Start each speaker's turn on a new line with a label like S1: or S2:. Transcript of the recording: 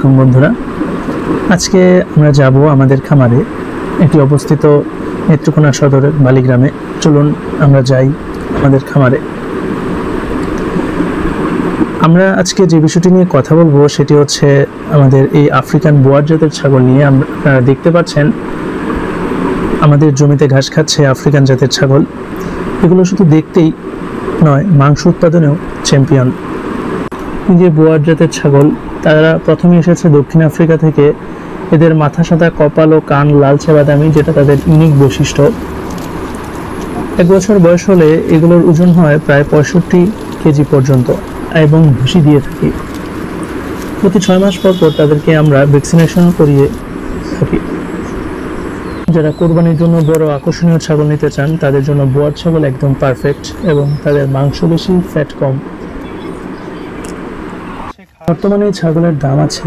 S1: আলাইকুম বন্ধুরা, আজকে আমরা যাব আমাদের খামারে, এটি অবস্থিত নেত্রকোনা সদরের বালিগ্রামে। চলুন আমরা যাই আমাদের খামারে। আমরা আজকে যে বিষয়টি নিয়ে কথা বলবো সেটি হচ্ছে আমাদের এই আফ্রিকান বোয়ার জাতের ছাগল নিয়ে। আপনারা দেখতে পাচ্ছেন আমাদের জমিতে ঘাস খাচ্ছে আফ্রিকান জাতের ছাগল। এগুলো শুধু দেখতেই নয়, মাংস উৎপাদনেও চ্যাম্পিয়ন। যে বোয়ার জাতের ছাগল, তারা প্রথমে এসেছে দক্ষিণ আফ্রিকা থেকে। এদের মাথা সাদা, কপাল ও কান লালচে বাদামি, যেটা তাদের ইউনিক বৈশিষ্ট্য। 1 বছর বয়স হলে এগুলোর ওজন হয় প্রায় 65 কেজি পর্যন্ত এবং ভুসি দিয়ে থাকি। প্রতি 6 মাস পর পর তাদেরকে আমরা ভ্যাকসিনেশন করিয়ে থাকি। যারা কোরবানির জন্য বড় আকর্ষণীয় ছাগল নিতে চান তাদের জন্য বোয়ার ছাগল একদম পারফেক্ট, এবং তাদের মাংস বেশি, ফ্যাট কম। বর্তমানে এই ছাগলের দাম আছে